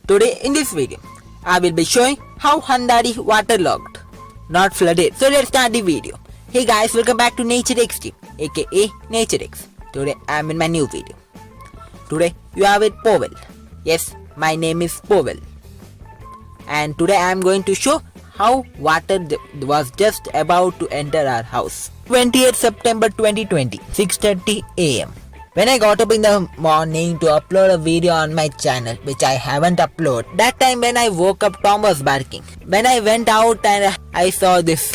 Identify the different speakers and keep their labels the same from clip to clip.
Speaker 1: Today in this video, I will be showing how Handari waterlogged, not flooded. So let's start the video. Hey guys, welcome back to Nature X Team, aka Nature X. Today I am in my new video. Today you are with Powell. Yes, my name is Powell. And today I am going to show how water was just about to enter our house. 28th September 2020, 6:30 AM. When I got up in the morning to upload a video on my channel, which I haven't uploaded, that time when I woke up, Tom was barking. When I went out and I saw this.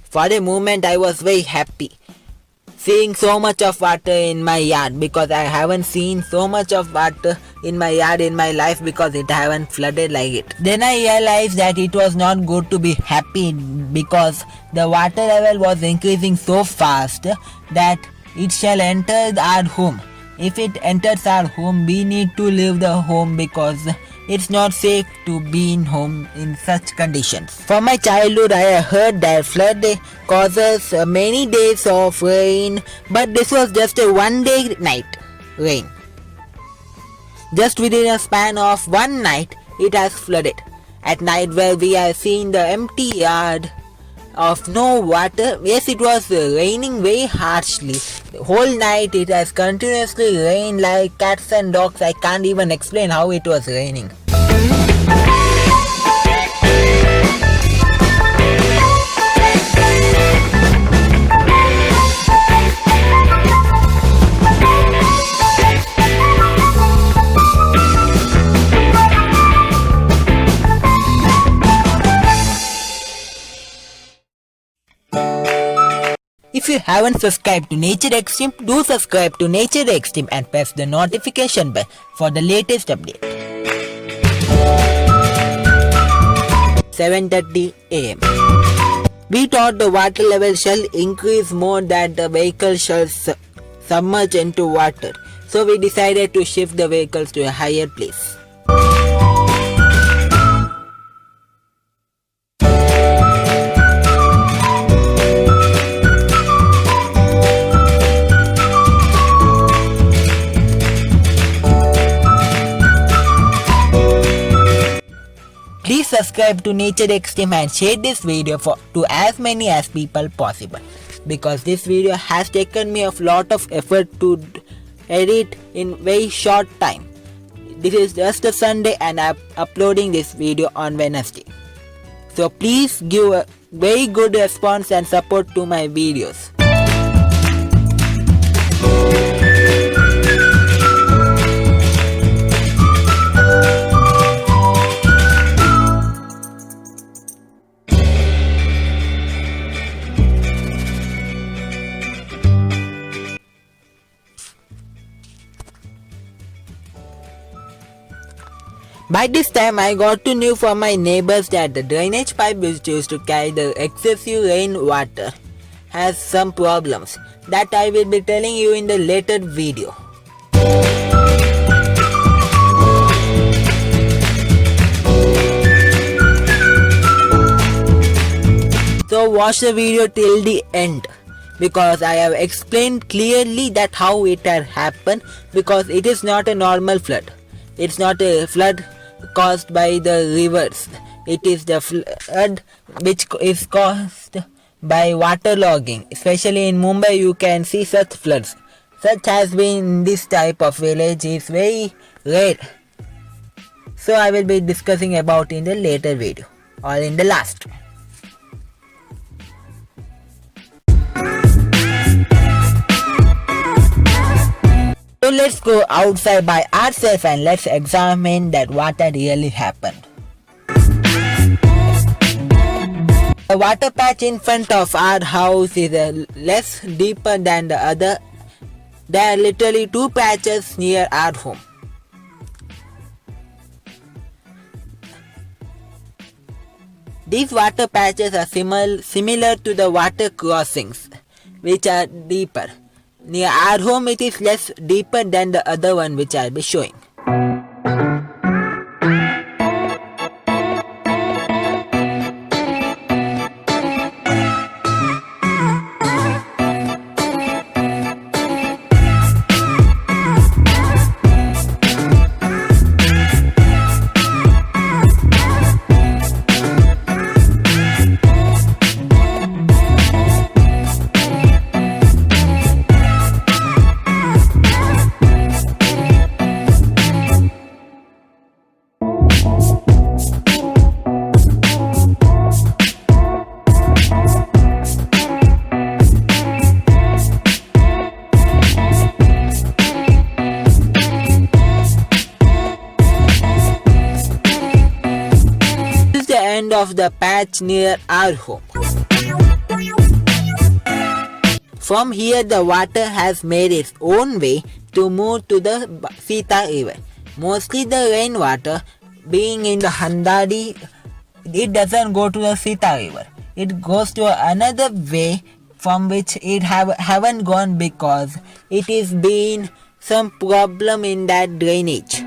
Speaker 1: For a moment I was very happy, seeing so much of water in my yard, because I haven't seen so much of water in my yard in my life because it haven't flooded like it. Then I realized that it was not good to be happy because the water level was increasing so fast that it shall enter our home. If it enters our home, we need to leave the home because it's not safe to be in home in such conditions. From my childhood, I heard that flood causes many days of rain, but this was just a one day night rain. Just within a span of one night, it has flooded. At night where we are seeing the empty yard of no water. Yes, it was raining very harshly. The whole night it has continuously rained like cats and dogs. I can't even explain how it was raining. If you haven't subscribed to Nature X Team, do subscribe to Nature X Team and press the notification bell for the latest update. 7:30 AM. We thought the water level shall increase more, that the vehicle shall submerge into water. So we decided to shift the vehicles to a higher place. Please subscribe to Nature X Team and share this video to as many as people possible, because this video has taken me a lot of effort to edit in very short time. This is just a Sunday and I'm uploading this video on Wednesday. So please give a very good response and support to my videos. By this time, I got to know from my neighbors that the drainage pipe which used to carry the excessive rain water has some problems that I will be telling you in the later video. So watch the video till the end, because I have explained clearly that how it had happened, because it is not a normal flood. It's not a flood caused by the rivers. It is the flood which is caused by waterlogging. Especially in Mumbai you can see such floods. Such has been in this type of village is very rare. So I will be discussing about in the later video or in the last. So let's go outside by ourselves and let's examine that what had really happened. The water patch in front of our house is less deeper than the other. There are literally two patches near our home. These water patches are similar to the water crossings, which are deeper. Near our home it is less deeper than the other one which I'll be showing. of the patch near our home. From here the water has made its own way to move to the Sita River. Mostly the rainwater being in the Handadi, it doesn't go to the Sita River. It goes to another way from which it haven't gone because it is been some problem in that drainage.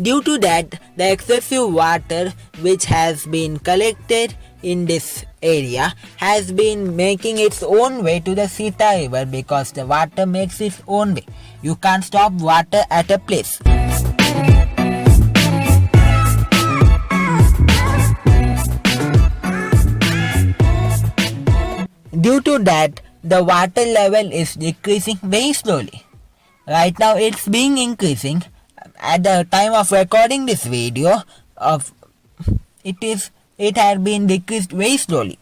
Speaker 1: Due to that, the excessive water which has been collected in this area has been making its own way to the Sita River because the water makes its own way. You can't stop water at a place. Due to that, the water level is decreasing very slowly. Right now it's being increasing. At the time of recording this video, it had been decreased very slowly.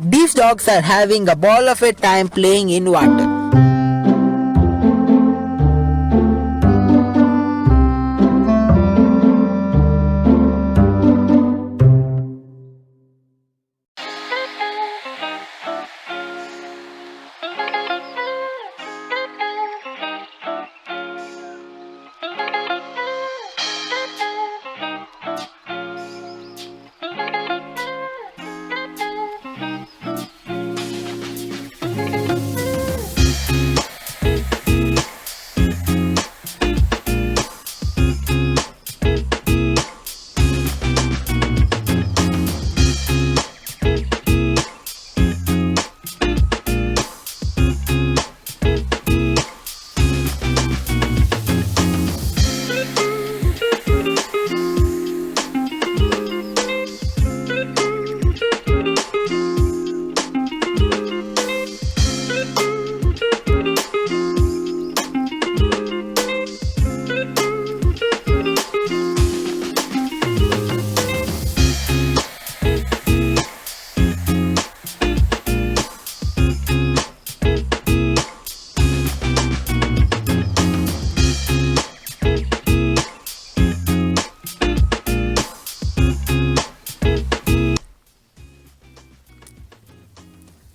Speaker 1: These dogs are having a ball of a time playing in water.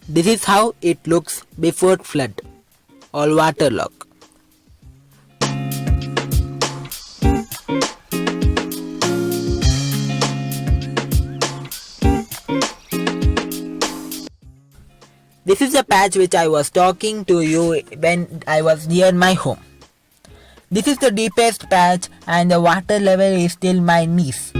Speaker 1: This is how it looks before flood or waterlogged. This is the patch which I was talking to you when I was near my home. This is the deepest patch and the water level is till my knees.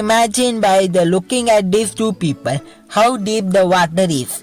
Speaker 1: imagine by the looking at these two people how deep the water is.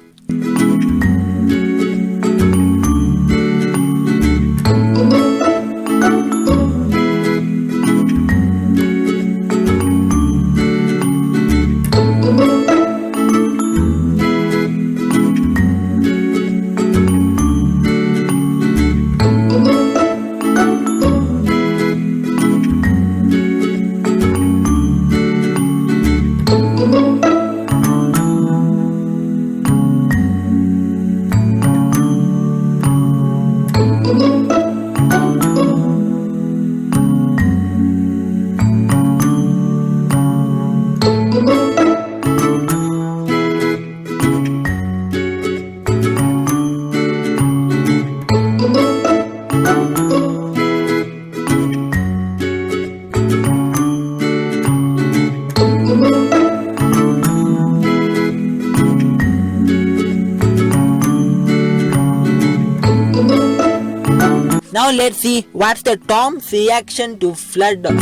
Speaker 1: Now let's see what's the Tom's reaction to flood dog.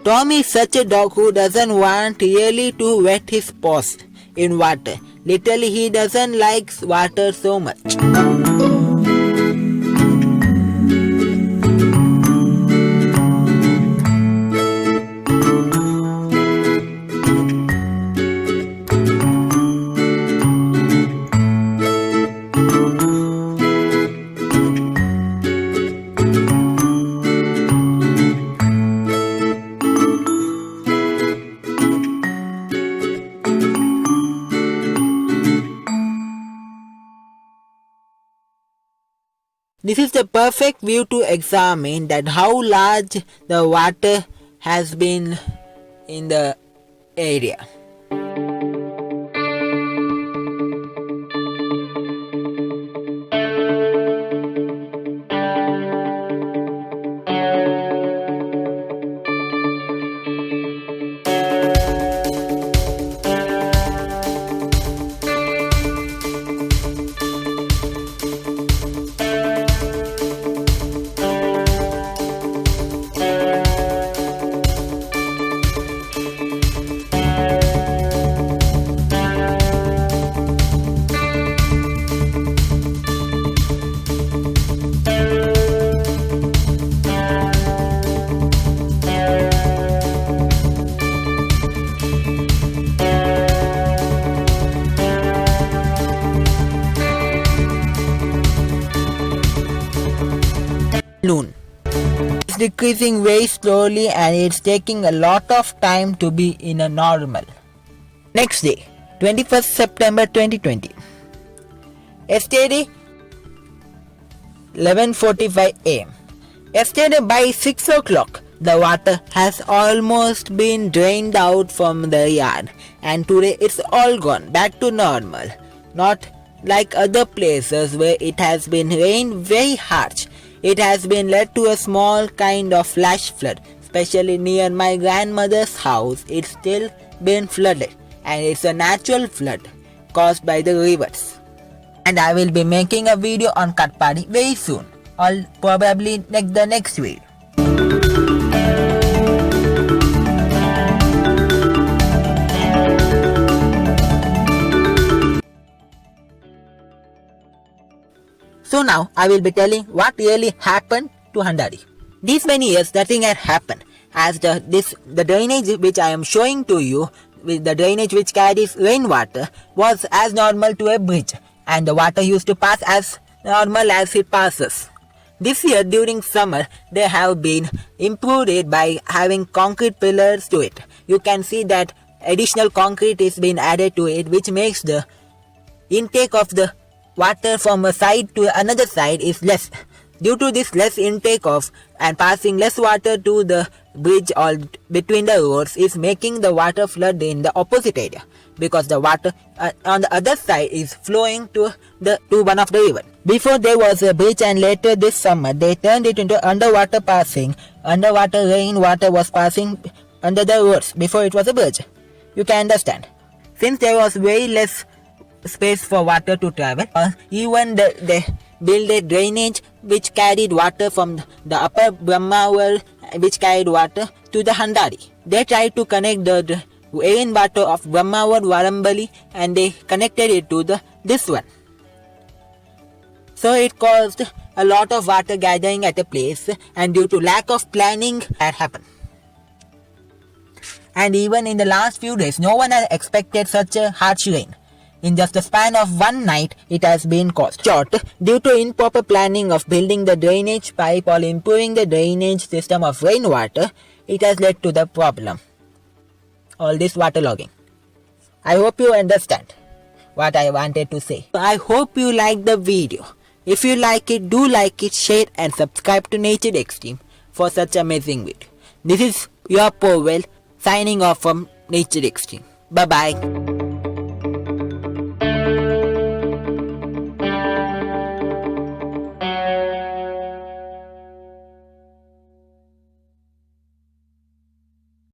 Speaker 1: Tom is such a dog who doesn't want really to wet his paws in water. Literally, he doesn't like water so much. This is the perfect view to examine that how large the water has been in the area. Noon. It's decreasing very slowly and it's taking a lot of time to be in a normal. Next day, 21st September 2020. Yesterday, 11:45 am. Yesterday by 6 o'clock, the water has almost been drained out from the yard and today it's all gone back to normal. Not like other places where it has been rained very harsh. It has been led to a small kind of flash flood, especially near my grandmother's house. It's still been flooded and it's a natural flood caused by the rivers. And I will be making a video on Katpadi very soon, or probably the next video. So now I will be telling what really happened to Handari. These many years nothing had happened, as the drainage which I am showing to you, with the drainage which carries rainwater, was as normal to a bridge and the water used to pass as normal as it passes. This year during summer they have been improved it by having concrete pillars to it. You can see that additional concrete is being added to it, which makes the intake of the water from a side to another side is less. Due to this less intake of and passing less water to the bridge or between the roads is making the water flood in the opposite area, because the water on the other side is flowing to one of the river. Before there was a bridge and later this summer they turned it into underwater passing. Underwater rainwater was passing under the roads before it was a bridge. You can understand. Since there was very less space for water to travel, even they built a drainage which carried water from the upper Brahma well, which carried water to the Handari. They tried to connect the rainwater of Brahmawad Varambali and they connected it to this one. So it caused a lot of water gathering at a place, and due to lack of planning that happened. And even in the last few days, no one had expected such a harsh rain. In just the span of one night, it has been caused. Short, due to improper planning of building the drainage pipe or improving the drainage system of rainwater, it has led to the problem. All this waterlogging. I hope you understand what I wanted to say. I hope you liked the video. If you like it, do like it, share and subscribe to Nature Extreme for such amazing video. This is your Powell signing off from Nature Extreme. Bye bye.